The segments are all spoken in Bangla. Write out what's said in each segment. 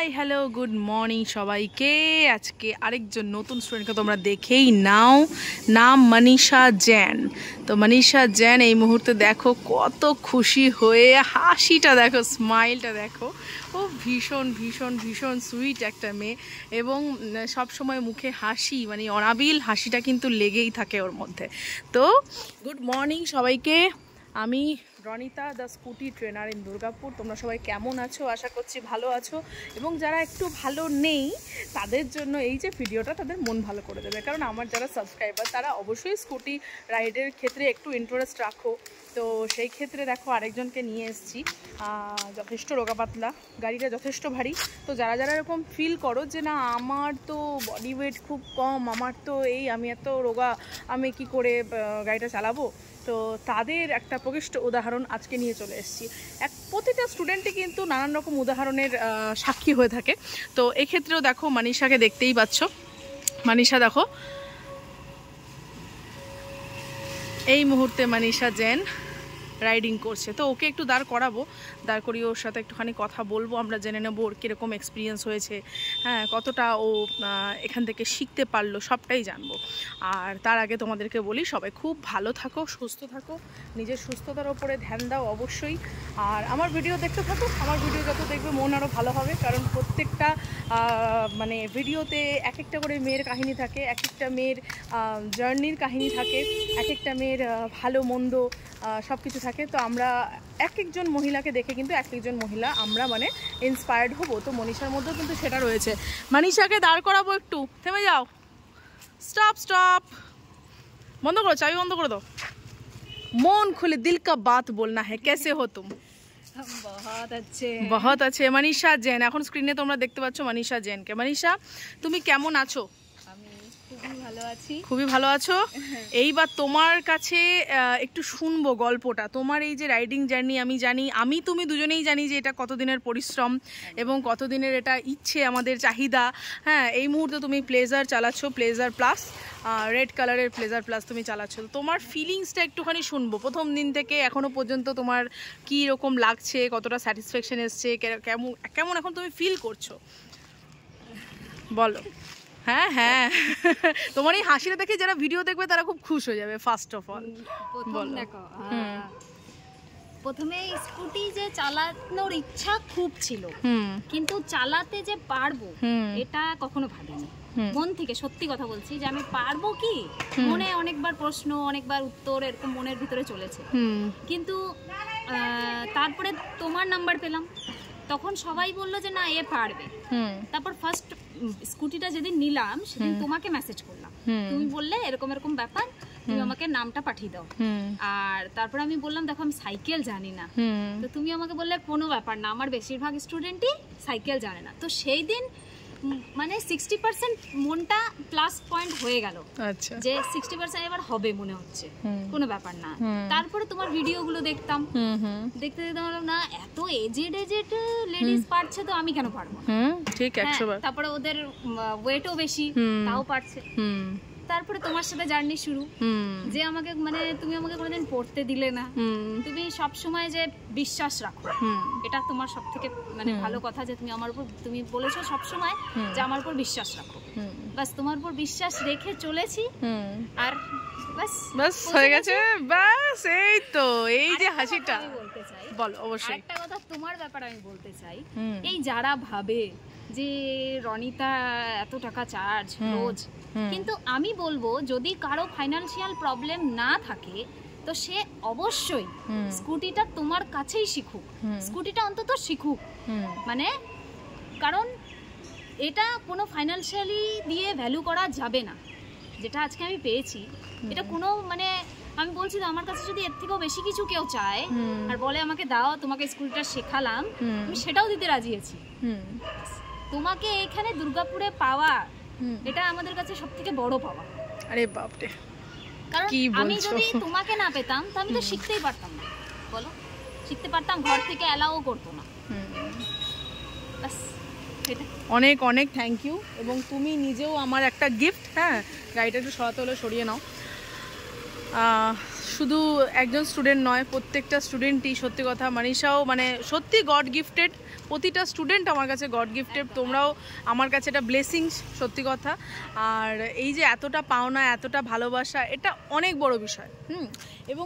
হাই হ্যালো গুড মর্নিং সবাইকে। আজকে আরেকজন নতুন স্টুডেন্টকে তোমরা দেখেই নাও, নাম মনীষা জৈন। তো মনীষা জৈন এই মুহূর্তে দেখো কত খুশি হয়ে, হাসিটা দেখো, স্মাইলটা দেখো। ও ভীষণ ভীষণ ভীষণ সুইট একটা মেয়ে এবং সব সময় মুখে হাসি, মানে অনাবিল হাসিটা কিন্তু লেগেই থাকে ওর মধ্যে। তো গুড মর্নিং সবাইকে, আমি Ronita the scooty trainer in Durgapur. তোমরা সবাই কেমন আছো? আশা করছি ভালো আছো, এবং যারা একটু ভালো নেই তাদের জন্য এই যে ভিডিওটা তাদের মন ভালো করে দেবে, কারণ আমার যারা সাবস্ক্রাইবার তারা অবশ্যই স্কুটি রাইডের ক্ষেত্রে একটু ইন্টারেস্ট রাখো। তো সেই ক্ষেত্রে দেখো আরেকজনকে নিয়ে এসেছি, যথেষ্ট রোগা পাতলা, গাড়িটা যথেষ্ট ভারী। তো যারা যারা এরকম ফিল করো যে না আমার তো বডি ওয়েট খুব কম, আমার তো আমি এত রোগা, আমি কি করে গাড়িটা চালাবো, তো তাদের একটা প্রকৃষ্ট উদাহরণ আজকে নিয়ে চলে এসেছি। প্রতিটা স্টুডেন্টই কিন্তু নানান রকম উদাহরণের সাক্ষী হয়ে থাকে। তো এক্ষেত্রেও দেখো মনীষাকে দেখতেই পাচ্ছ। মনীষা দেখো এই মুহূর্তে মনীষা জৈন রাইডিং করছে। তো ওকে একটু দাঁড় করাবো, দাঁড় করিয়ে ওর সাথে একটুখানি কথা বলবো, আমরা জেনে নেবো ওর কীরকম এক্সপিরিয়েন্স হয়েছে, হ্যাঁ কতটা ও এখান থেকে শিখতে পারলো, সবটাই জানবো। আর তার আগে তোমাদেরকে বলি সবাই খুব ভালো থাকো, সুস্থ থাকো, নিজের সুস্থতার ওপরে ধ্যান দাও অবশ্যই। আর আমার ভিডিও দেখতে থাকো, আমার ভিডিও যত দেখবে মন আরও ভালো হবে, কারণ প্রত্যেকটা মানে ভিডিওতে এক একটা করে মেয়ের কাহিনী থাকে, এক একটা মেয়ের জার্নির কাহিনী থাকে, এক একটা মেয়ের ভালো মন্দ সব কিছু থাকে। তো আমরা এক একজন মহিলাকে দেখে কিন্তু এক একজন মহিলা আমরা মানে ইন্সপায়ার্ড হব। তো মনীষার মধ্যেও কিন্তু সেটা রয়েছে। মনীষাকে দাঁড় করাবো, একটু থেমে যাও, স্টপ স্টপ, বন্ধ করো, চাবি বন্ধ করে দাও। মন খুলে দিল কা বাত বলনা হ্যাঁ, কেসে হো তুম? বহুত আছে। মনীষা জৈন, এখন স্ক্রিনে তোমরা দেখতে পাচ্ছ মনীষা জৈনকে। মনীষা তুমি কেমন আছো? খুবই ভালো আছো। এইবার তোমার কাছে একটু শুনবো গল্পটা, তোমার এই যে রাইডিং জার্নি। আমি জানি, আমি তুমি দুজনেই জানি যে এটা কতদিনের পরিশ্রম এবং কতদিনের এটা ইচ্ছে, আমাদের চাহিদা। হ্যাঁ, এই মুহূর্তে তুমি প্লেজার চালাচ্ছ, প্লেজার প্লাস, রেড কালারের প্লেজার প্লাস তুমি চালাচ্ছ। তোমার ফিলিংসটা একটুখানি শুনবো, প্রথম দিন থেকে এখনো পর্যন্ত তোমার কি রকম লাগছে, কতটা স্যাটিসফ্যাকশন এসছে, কেমন কেমন এখন তুমি ফিল করছো বলো। হ্যাঁ হ্যাঁ, তোমার এই হাসিটা দেখে যারা ভিডিও দেখবে তারা খুব খুশ হয়ে যাবে। ফার্স্ট অফ অল প্রথমে স্কুটি যে চালানোর ইচ্ছা খুব ছিল, কিন্তু চালাতে যে পারবো এটা কখনো ভাবিনি। মন থেকে সত্যি কথা বলছি যে আমি পারবো কি, মনে অনেকবার প্রশ্ন, অনেকবার উত্তর এরকম মনের ভিতরে চলেছে। কিন্তু তারপরে তোমার নাম্বার পেলাম, তখন সবাই বললো যে না এ পারবে। তারপর ফার্স্ট স্কুটিটা যেদিন নিলাম সেদিন তোমাকে মেসেজ করলাম, তুমি বললে এরকম এরকম ব্যাপার, তুমি আমাকে নামটা পাঠিয়ে দাও। আর তারপর আমি বললাম দেখো আমি সাইকেল জানি না, তো তুমি আমাকে বললে কোনো ব্যাপার না, আমার বেশিরভাগ স্টুডেন্টই সাইকেল জানে না। তো সেই দিন মানে 60% মনটা প্লাস পয়েন্ট হয়ে গেল, যে 60% এবার হবে মনে হচ্ছে, কোনো ব্যাপার না। তারপরে তোমার ভিডিওগুলো দেখতাম, দেখতে দেখতে বললাম না এত এজেড লেডিস পারছে, তো আমি কেন পারবো না? ঠিক 100 বার। তারপরে ওদের ওয়েটও বেশি, তাও পারছে। তারপরে তোমার সাথে জার্নি শুরু, যে আমাকে মানে তুমি আমাকে কোনোদিন পড়তে দিলে না, তুমি সব সময় যে বিশ্বাস রাখো, এটা তোমার সব থেকে মানে ভালো কথা, যে তুমি আমার উপর, তুমি বলেছো সব সময় যে আমার উপর বিশ্বাস রাখো। বাস তোমার উপর বিশ্বাস রেখে চলেছি, আর বাস বাস হয়ে গেছে। বাস এই তো, এই যে হাসিটা বলতে চাই। বলো অবশ্যই। একটা কথা তোমার ব্যাপারে আমি বলতে চাই, এই যারা ভাবে যে রনিতা এত টাকা চার্জ রোজ, কিন্তু আমি বলবো যদি কারো ফাইনান্সিয়াল প্রবলেম না থাকে তো সে অবশ্যই স্কুটিটা তোমার কাছেই শিখুক, স্কুটিটা অন্তত শিখুক। মানে কারণ এটা কোনো ফাইনান্সিয়ালি দিয়ে ভ্যালু করা যাবে না। যেটা আজকে আমি পেয়েছি এটা কোনো মানে আমি বলছি তো, আমার কাছে যদি এর থেকেও বেশি কিছু কেউ চায় আর বলে আমাকে দাও তোমাকে স্কুটিটা শেখালাম, আমি সেটাও দিতে রাজি আছি। তোমাকে এখানে দুর্গাপুরে পাওয়া এটা আমাদের কাছে সবথেকে বড় পাওয়া। আরে বাপরে, কারণ আমি যদি তোমাকে না পেতাম তো আমি তো শিখতেই পারতাম না, বলো শিখতে পারতাম, ঘর থেকে অ্যালাও করতো না। অনেক অনেক থ্যাংক ইউ। এবং তুমি নিজেও আমার একটা গিফট। হ্যাঁ, গাড়িটা একটু সরাতে হলে সরিয়ে নাও। শুধু একজন স্টুডেন্ট নয়, প্রত্যেকটা স্টুডেন্টই সত্যি কথা, মনীষাও মানে সত্যি গড গিফটেড, প্রতিটা স্টুডেন্ট আমার কাছে গড গিফটেড, তোমরাও আমার কাছে এটা ব্লেসিংস সত্যি কথা। আর এই যে এতটা পাওনা, এতটা ভালোবাসা, এটা অনেক বড় বিষয়। এবং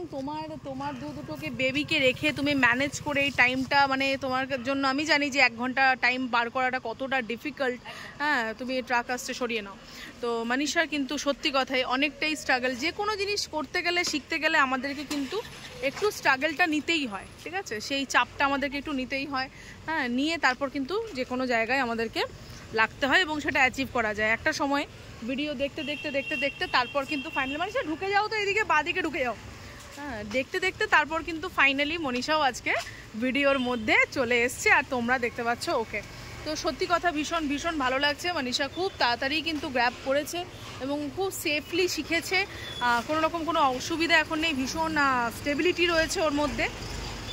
তোমার দুটোকে বেবিকে রেখে তুমি ম্যানেজ করে এই টাইমটা, মানে তোমার জন্য আমি জানি যে 1 ঘন্টা টাইম বার করাটা কতটা ডিফিকাল্ট। হ্যাঁ, তুমি ট্রাক আসতে সরিয়ে নাও। তো মনীষার কিন্তু সত্যি কথাই অনেকটাই স্ট্রাগল। যে কোনো জিনিস করতে গেলে, শিখতে গেলে আমাদেরকে কিন্তু একটু স্ট্রাগলটা নিতেই হয়, ঠিক আছে? সেই চাপটা আমাদেরকে একটু নিতেই হয়। হ্যাঁ, নিয়ে তারপর কিন্তু যে কোনো জায়গায় আমাদেরকে লাগতে হয় এবং সেটা অ্যাচিভ করা যায়। একটা সময় ভিডিও দেখতে দেখতে দেখতে দেখতে তারপর কিন্তু ফাইনালি, মনীষা ঢুকে যাও তো, এদিকে বাদিকে ঢুকে যাও। হ্যাঁ, দেখতে দেখতে তারপর কিন্তু ফাইনালি মনীষাও আজকে ভিডিওর মধ্যে চলে এসছে আর তোমরা দেখতে পাচ্ছ ওকে। তো সত্যি কথা ভীষণ ভীষণ ভালো লাগছে। মনীষা খুব তাড়াতাড়ি কিন্তু গ্র্যাব করেছে এবং খুব সেফলি শিখেছে। কোনো রকম কোনো অসুবিধা এখন নেই, ভীষণ স্টেবিলিটি রয়েছে ওর মধ্যে।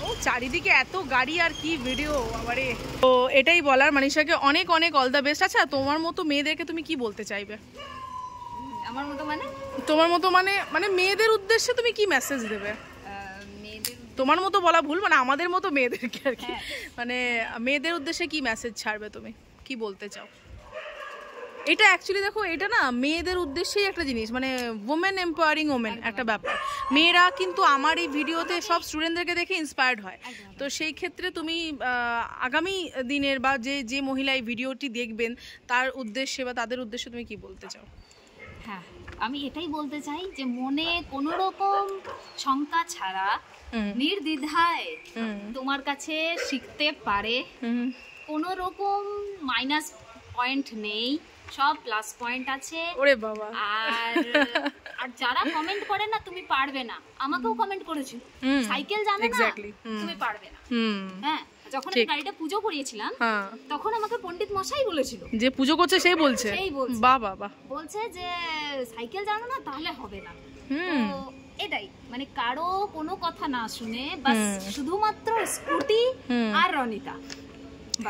ও চারিদিকে এত গাড়ি আর কি ভিডিও আবারে। তো এটাই বলার, মনীষাকে অনেক অনেক অল দ্য বেস্ট। আচ্ছা, তোমার মতো মেয়েদেরকে তুমি কি বলতে চাইবে? আমার মতো মানে? তোমার মতো মানে মেয়েদের উদ্দেশ্যে তুমি কি মেসেজ দেবে? তোমার মতো বলা ভুল, মানে আমাদের মতো মেয়েদেরকে আর কি, মানে মেয়েদের উদ্দেশ্যে কি মেসেজ ছাড়বে, তুমি কি বলতে চাও? এটা অ্যাকচুয়ালি দেখো, এটা না মেয়েদের উদ্দেশ্যেই একটা জিনিস, মানে ওমেন এম্পাওয়ারিং ওমেন একটা ব্যাপার। মেয়েরা কিন্তু আমার এই ভিডিওতে সব স্টুডেন্টদেরকে দেখে ইন্সপায়ার্ড হয়। তো সেই ক্ষেত্রে তুমি আগামী দিনের বা যে মহিলা এই ভিডিওটি দেখবেন তার উদ্দেশ্যে বা তাদের উদ্দেশ্যে তুমি কি বলতে চাও? হ্যাঁ, আমি এটাই বলতে চাই যে মনে কোনো রকম শঙ্কা ছাড়া নির্দ্বিধায় তোমার কাছে শিখতে পারে। কোনো রকম মাইনাস পয়েন্ট নেই, সব প্লাস পয়েন্ট আছে। ওরে বাবা! আর যারা কমেন্ট করে না তুমি পারবে না, আমাকেও কমেন্ট করেছিল সাইকেল জানো না তুমি পারবে না। হ্যাঁ, যখন আমি গাড়িটা পুজো করিয়েছিলাম তখন আমাকে পণ্ডিত মশাই বলেছিল, যে পুজো করছে সেই বলছে, বাহ বাহ বাহ, বলছে যে সাইকেল জানো না তাহলে হবে না। তো এটাই, মানে কারো কোনো কথা না শুনে বাস শুধুমাত্র স্কুটি আর Ranita.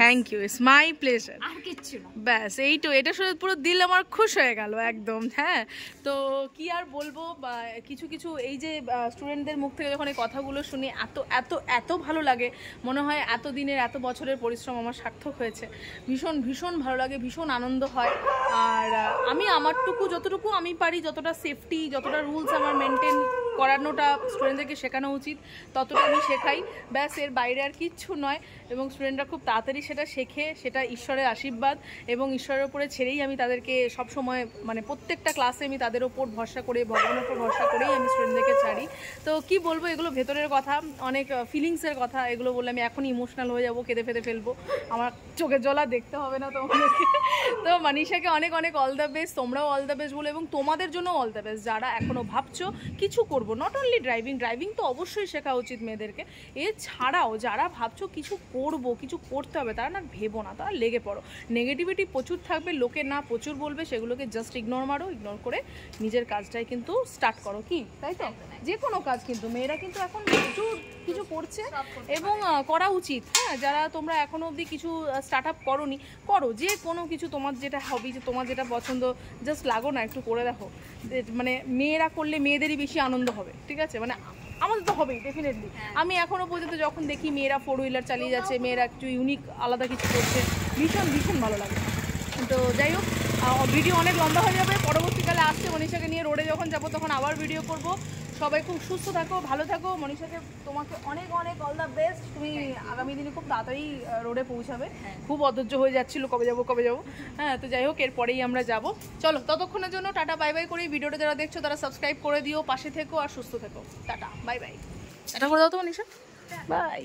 Thank you, it's my pleasure. আর কিচ্ছু না, ব্যাস এইটো, এটা শুনে পুরো দিল আমার খুশ হয়ে গেল একদম। হ্যাঁ, তো কি আর বলবো, কিছু কিছু এই যে স্টুডেন্টদের মুখ থেকে যখন এই কথাগুলো শুনি এত এত এত ভালো লাগে, মনে হয় এত দিনের এত বছরের পরিশ্রম আমার সার্থক হয়েছে। ভীষণ ভীষণ ভালো লাগে, ভীষণ আনন্দ হয়। আর আমি আমারটুকু যতটুকু আমি পারি, যতটা সেফটি, যতটা রুলস আমার মেনটেন করানোটা স্টুডেন্টদেরকে শেখানো উচিত ততটা আমি শেখাই, ব্যাস এর বাইরে আর কিচ্ছু নয়। এবং স্টুডেন্টরা খুব তাড়াতাড়ি সেটা শেখে, সেটা ঈশ্বরের আশীর্বাদ এবং ঈশ্বরের উপরে ছেড়েই আমি তাদেরকে সবসময়, মানে প্রত্যেকটা ক্লাসে আমি তাদের ওপর ভরসা করে, ভগবানের উপর ভরসা করেই আমি স্টুডেন্টদেরকে ছাড়ি। তো কি বলবো, এগুলো ভেতরের কথা, অনেক ফিলিংসের কথা, এগুলো বললে আমি এখনই ইমোশনাল হয়ে যাবো, কেঁদে ফেঁদে ফেলবো, আমার চোখের জলা দেখতে হবে না তোমাদেরকে। তো মনীষাকে অনেক অনেক অল দ্য বেস্ট, তোমরাও অল দ্য বেস্ট বলো, এবং তোমাদের জন্য অল দ্য বেস্ট যারা এখনও ভাবছো কিছু করবো, নট অনলি ড্রাইভিং তো অবশ্যই শেখা উচিত মেয়েদেরকে, এছাড়াও যারা ভাবছো কিছু করবো, কিছু করতে হবে, তারা না ভেবো না, তারা লেগে পড়ো। নেগেটিভিটি প্রচুর থাকবে, লোকে না প্রচুর বলবে, সেগুলোকে জাস্ট ইগনোর মারো, ইগনোর করে নিজের কাজটাই কিন্তু স্টার্ট করো, কি তাই তো? যে কোনো কাজ কিন্তু মেয়েরা কিন্তু এখন প্রচুর কিছু করছে এবং করা উচিত। হ্যাঁ, যারা তোমরা এখনো অবধি কিছু স্টার্ট আপ করোনি, করো, যে কোনো কিছু তোমার যেটা হবি, যে তোমার যেটা পছন্দ, জাস্ট লাগো না, একটু করে দেখো। মানে মেয়েরা করলে মেয়েদেরই বেশি আনন্দ হবে, ঠিক আছে? মানে আমাদের তো হবেই ডেফিনেটলি। আমি এখনও পর্যন্ত যখন দেখি মেয়েরা 4 হুইলার চালিয়ে যাচ্ছে, মেয়েরা একটু ইউনিক আলাদা কিছু করছে, ভীষণ ভীষণ ভালো লাগে। তো যাই হোক, ভিডিও অনেক লম্বা হয়ে যাবে, পরবর্তীকালে আসছে মনীষাকে নিয়ে রোডে যখন যাবো তখন আবার ভিডিও করব। সবাই খুব সুস্থ থাকো, ভালো থাকো। মনীষাকে তোমাকে অনেক অনেক অল দ্য বেস্ট, তুমি আগামী দিনে খুব তাড়াতাড়ি রোডে পৌঁছাবে। খুব অধৈর্য হয়ে যাচ্ছিল কবে যাবো। হ্যাঁ, তো যাই হোক, এরপরেই আমরা যাব। চলো, ততক্ষণের জন্য টাটা বাই বাই করি। ভিডিওটা যারা দেখছো তারা সাবস্ক্রাইব করে দিও, পাশে থেকো আর সুস্থ থেকো। Tata bye bye. এটা করে দাও তো মনীষা, বাই।